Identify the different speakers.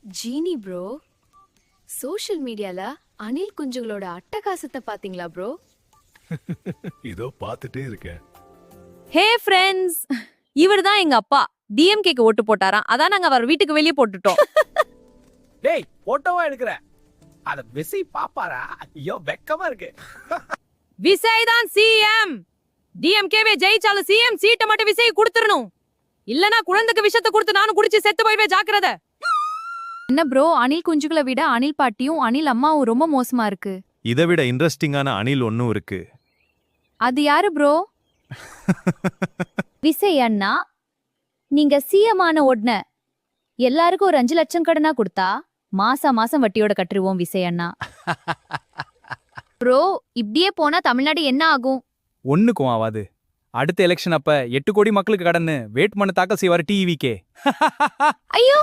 Speaker 1: ஜீனி bro, social மீடியால அணில் குஞ்சுகளோட அட்டகாசத்தை பாத்தீங்களா ப்ரோ?
Speaker 2: இதோ பார்த்துட்டே இருக்கேன்.
Speaker 3: ஹே ஃப்ரெண்ட்ஸ், இவர்தான் எங்க அப்பா. டிஎம்கேக்கு ஓட்டு போட்டாராம். அதான் நாங்க அவர் வீட்டுக்கு வெளியே போட்டுட்டோம்.
Speaker 4: டேய் போட்டோவா எடுக்கிற? அத விசி பாப்பாரா? ஐயோ வெக்கமா இருக்கு.
Speaker 3: விசய் தான் சிஎம். டிஎம்கேவே ஜெயிச்சாலும் சிஎம் சீட்டை மட்டும் விசய் கொடுத்துறணும். இல்லனா குழந்தைக்கு விஷத்தை கொடுத்து நானும் குடிச்சு செத்து போய்வே ஜாக்கிரதை.
Speaker 5: என்ன ப்ரோ, அணில் குஞ்சுகளை விட அணில் பாட்டியும் அணில் அம்மாவும் ரொம்ப மோசமா இருக்கு.
Speaker 6: இதை விட இன்ட்ரெஸ்டிங்கான அணில் ஒன்னும் இருக்கு.
Speaker 5: அது யாரு ப்ரோ?
Speaker 7: விசய் அண்ணா, நீங்க சிஎம் ஆன உடனே எல்லாருக்கும் ஒரு 5 லட்சம் கடனா கொடுத்தா மாசம் வட்டியோட கட்டுருவோம் விசய் அண்ணா.
Speaker 5: ப்ரோ, இப்படியே போனா தமிழ்நாடு என்ன ஆகும்?
Speaker 8: ஒண்ணுக்கும் ஆவாது. அடுத்த எலெக்ஷன் அப்ப 8 கோடி மக்களுக்கு கடன்னு வேட்புமனு தாக்கல் செய்வாரு டிவிக்கே.
Speaker 5: ஐயோ!